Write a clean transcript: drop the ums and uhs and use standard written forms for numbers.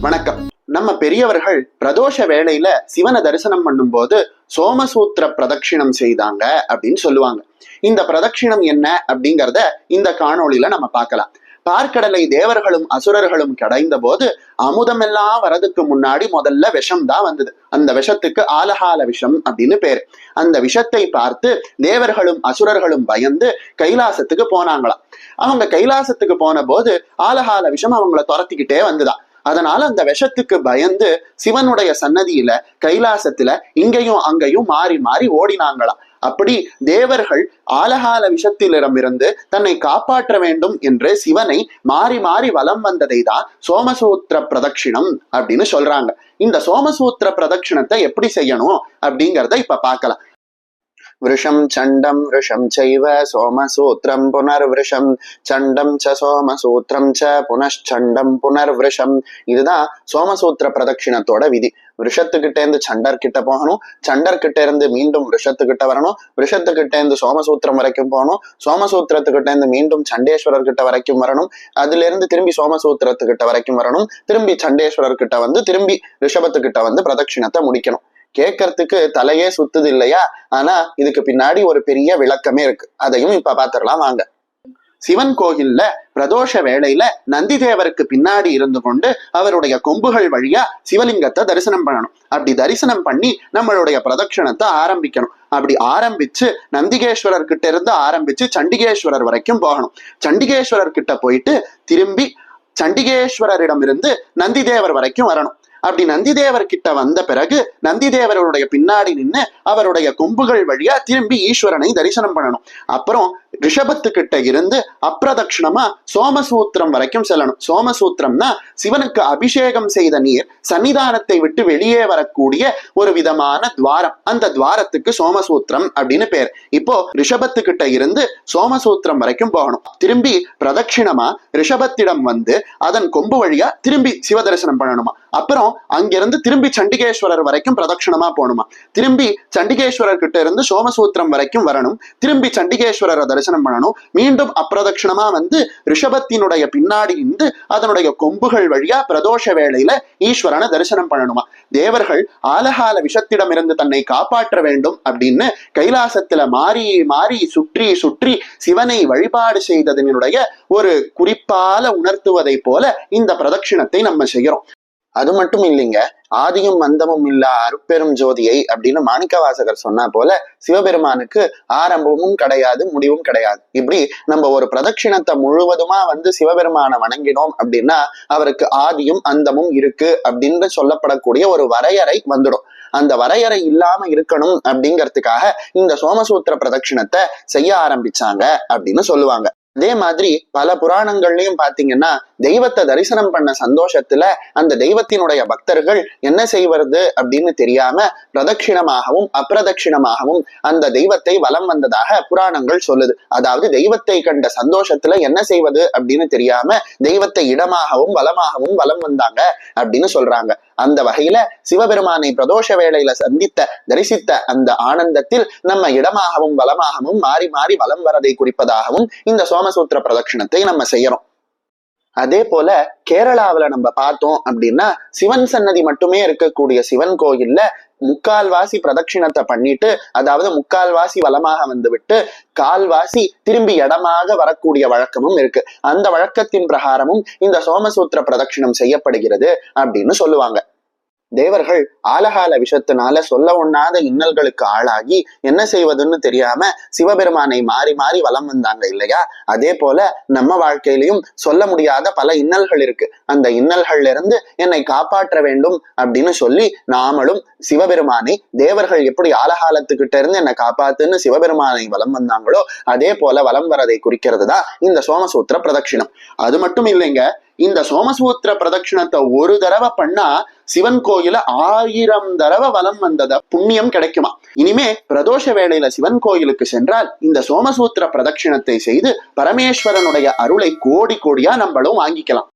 வணக்கம். நம்ம பெரியவர்கள் பிரதோஷ வேளையில சிவனை தரிசனம் பண்ணும் போது சோமசூத்திர பிரதட்சிணம் செய்தாங்க அப்படின்னு சொல்லுவாங்க. இந்த பிரதட்சிணம் என்ன அப்படிங்கறத இந்த காணொளியில நம்ம பார்க்கலாம். பார்க்கடலை தேவர்களும் அசுரர்களும் கடைந்த போது அமுதமெல்லாம் வரதுக்கு முன்னாடி முதல்ல விஷம் தான் வந்தது. அந்த விஷத்துக்கு ஆலகால விஷம் அப்படின்னு பேரு. அந்த விஷத்தை பார்த்து தேவர்களும் அசுரர்களும் பயந்து கைலாசத்துக்கு போனாங்களாம். அவங்க கைலாசத்துக்கு போன போது ஆலகால விஷம் அவங்கள துரத்திக்கிட்டே வந்துதான். அதனால அந்த விஷத்துக்கு பயந்து சிவனுடைய சன்னதியில கைலாசத்துல இங்கேயும் அங்கேயும் மாறி மாறி ஓடினாங்களாம். அப்படி தேவர்கள் ஆலகால விஷத்திலிடமிருந்து தன்னை காப்பாற்ற வேண்டும் என்று சிவனை மாறி மாறி வலம் வந்ததை தான் சோமசூத்திர பிரதட்சிணம் அப்படின்னு சொல்றாங்க. இந்த சோமசூத்திர பிரதட்சிணத்தை எப்படி செய்யணும் அப்படிங்கிறத இப்ப பார்க்கலாம். விருஷம் சண்டம் விருஷம் செய்வ சோமசூத்திரம் புனர்விருஷம் சண்டம் ச சோமசூத்திரம் ச புனச்சண்டம் புனர்விருஷம். இதுதான் சோமசூத்திர பிரதட்சிணத்தோட விதி. விஷத்துக்கிட்ட இருந்து சண்டர் கிட்ட போகணும், சண்டர் கிட்ட இருந்து மீண்டும் விஷத்துக்கிட்ட வரணும், விஷத்துக்கிட்ட இருந்து சோமசூத்திரம் வரைக்கும் போகணும், சோமசூத்திரத்துக்கிட்ட இருந்து மீண்டும் சண்டேஸ்வரர் கிட்ட வரைக்கும் வரணும், அதுல இருந்து திரும்பி சோமசூத்திரத்துக்கிட்ட வரைக்கும் வரணும், திரும்பி சண்டேஸ்வரர் கிட்ட வந்து திரும்பி ரிஷபத்துக்கிட்ட வந்து பிரதட்சிணத்தை முடிக்கணும். கேட்கறதுக்கு தலையே சுத்துது இல்லையா? ஆனா இதுக்கு பின்னாடி ஒரு பெரிய விளக்கமே இருக்கு. அதையும் இப்ப பாத்திரலாம் வாங்க. சிவன் கோயில்ல பிரதோஷ வேளையில நந்தி தேவருக்கு பின்னாடி இருந்து கொண்டு அவருடைய கொம்புகள் வழியா சிவலிங்கத்தை தரிசனம் பண்ணணும். அப்படி தரிசனம் பண்ணி நம்மளுடைய பிரதட்சணத்தை ஆரம்பிக்கணும். அப்படி ஆரம்பிச்சு நந்திகேஸ்வரர் கிட்ட இருந்து ஆரம்பிச்சு சண்டிகேஸ்வரர் வரைக்கும் போகணும். சண்டிகேஸ்வரர் கிட்ட போயிட்டு திரும்பி சண்டிகேஸ்வரரிடம் இருந்து நந்தி தேவர் வரைக்கும் வரணும். அப்படி நந்திதேவர் கிட்ட வந்த பிறகு நந்திதேவருடைய பின்னாடி நின்று அவருடைய கொம்புகள் வழியா திரும்பி ஈஸ்வரனை தரிசனம் பண்ணணும். அப்புறம் ரிஷபத்துக்கிட்ட இருந்து அப்பிரதட்சிணமா சோமசூத்திரம் வரைக்கும் செல்லணும். சோமசூத்திரம்னா சிவனுக்கு அபிஷேகம் செய்த நீர் சன்னிதானத்தை விட்டு வெளியே வரக்கூடிய ஒரு விதமான துவாரம். அந்த துவாரத்துக்கு சோமசூத்திரம் அப்படின்னு பேர். இப்போ ரிஷபத்துக்கிட்ட இருந்து சோமசூத்திரம் வரைக்கும் போகணும். திரும்பி பிரதட்சிணமா ரிஷபத்திடம் வந்து அதன் கொம்பு வழியா திரும்பி சிவ தரிசனம் பண்ணணுமா. அப்புறம் அங்கிருந்து திரும்பி சண்டிகேஸ்வரர் வரைக்கும் பிரதட்சிணமா போகணுமா. திரும்பி சண்டிகேஸ்வரர் கிட்ட இருந்து சோமசூத்திரம் வரைக்கும் வரணும். திரும்பி சண்டிகேஸ்வரரை தரிசனம் பண்ணணும். மீண்டும் அப்பிரதட்சிணமா வந்து ரிஷபத்தினுடைய பின்னாடி இருந்து அதனுடைய கொம்புகள் வழியா பிரதோஷ வேளையில ஈஸ்வரனை தரிசனம் பண்ணணுமா. தேவர்கள் ஆலகால விஷத்திடமிருந்து தன்னை காப்பாற்ற வேண்டும் அப்படின்னு கைலாசத்துல மாறி மாறி சுற்றி சுற்றி சிவனை வழிபாடு செய்ததனுடைய ஒரு குறிப்பால உணர்த்துவதை போல இந்த பிரதட்சிணத்தை நம்ம செய்யறோம். அது மட்டும் இல்லைங்க, ஆதியும் அந்தமும் இல்லா அருட்பெரும் ஜோதியை அப்படின்னு மாணிக்கவாசகர் சொன்னா போல சிவபெருமானுக்கு ஆரம்பமும் கிடையாது, முடிவும் கிடையாது. இப்படி நம்ம ஒரு பிரதட்சிணத்தை முழுவதுமா வந்து சிவபெருமானை வணங்கினோம் அப்படின்னா அவருக்கு ஆதியும் அந்தமும் இருக்கு அப்படின்னு சொல்லப்படக்கூடிய ஒரு வரையறை வந்துடும். அந்த வரையறை இல்லாம இருக்கணும் அப்படிங்கிறதுக்காக இந்த சோமசூத்திர பிரதட்சிணத்தை செய்ய ஆரம்பிச்சாங்க அப்படின்னு சொல்லுவாங்க. அதே மாதிரி பல புராணங்கள்லயும் பாத்தீங்கன்னா தெய்வத்தை தரிசனம் பண்ண சந்தோஷத்துல அந்த தெய்வத்தினுடைய பக்தர்கள் என்ன செய்வது அப்படின்னு தெரியாம பிரதட்சிணமாகவும் அப்பிரதட்சிணமாகவும் அந்த தெய்வத்தை வலம் வந்ததாக புராணங்கள் சொல்லுது. அதாவது தெய்வத்தை கண்ட சந்தோஷத்துல என்ன செய்வது அப்படின்னு தெரியாம தெய்வத்தை இடமாகவும் வலமாகவும் வலம் வந்தாங்க அப்படின்னு சொல்றாங்க. அந்த வகையில சிவபெருமானை பிரதோஷ வேளையில தரிசித்த அந்த ஆனந்தத்தில் நம்ம இடமாகவும் வலமாகவும் மாறி மாறி வலம் வரதை குறிப்பதாகவும் இந்த சோமசூத்திர பிரதட்சிணத்தை நம்ம செய்யறோம். அதே போல கேரளாவில நம்ம பார்த்தோம் அப்படின்னா சிவன் சன்னதி மட்டுமே இருக்கக்கூடிய சிவன் கோயில்ல முக்கால்வாசி பிரதட்சிணத்தை பண்ணிட்டு, அதாவது முக்கால்வாசி வலமாக வந்து விட்டு கால்வாசி திரும்பி இடமாக வரக்கூடிய வழக்கமும் இருக்கு. அந்த வழக்கத்தின் பிரகாரமும் இந்த சோமசூத்திர பிரதட்சிணம் செய்யப்படுகிறது அப்படின்னு சொல்லுவாங்க. தேவர்கள் ஆலகால விஷத்தினால சொல்ல ஒண்ணாத இன்னல்களுக்கு ஆளாகி என்ன செய்வதுன்னு தெரியாம சிவபெருமானை மாறி மாறி வலம் வந்தாங்க இல்லையா? அதே போல நம்ம வாழ்க்கையிலையும் சொல்ல முடியாத பல இன்னல்கள் இருக்கு. அந்த இன்னல்கள்ல இருந்து என்னை காப்பாற்ற வேண்டும் அப்படின்னு சொல்லி நாமளும் சிவபெருமானை தேவர்கள் எப்படி ஆலகாலத்துக்கிட்ட இருந்து என்னை காப்பாத்துன்னு சிவபெருமானை வலம் வந்தாங்களோ அதே போல வலம் வரதை குறிக்கிறது தான் இந்த சோமசூத்திர பிரதட்சிணம். அது மட்டும் இல்லைங்க, இந்த சோமசூத்திர பிரதட்சிணத்தை ஒரு தடவை பண்ணா சிவன் கோயில 1000 தடவை வலம் வந்தத புண்ணியம் கிடைக்குமா. இனிமே பிரதோஷ வேளையில சிவன் கோயிலுக்கு சென்றால் இந்த சோமசூத்திர பிரதட்சிணத்தை செய்து பரமேஸ்வரனுடைய அருளை கோடி கோடியா நம்மளும் வாங்கிக்கலாம்.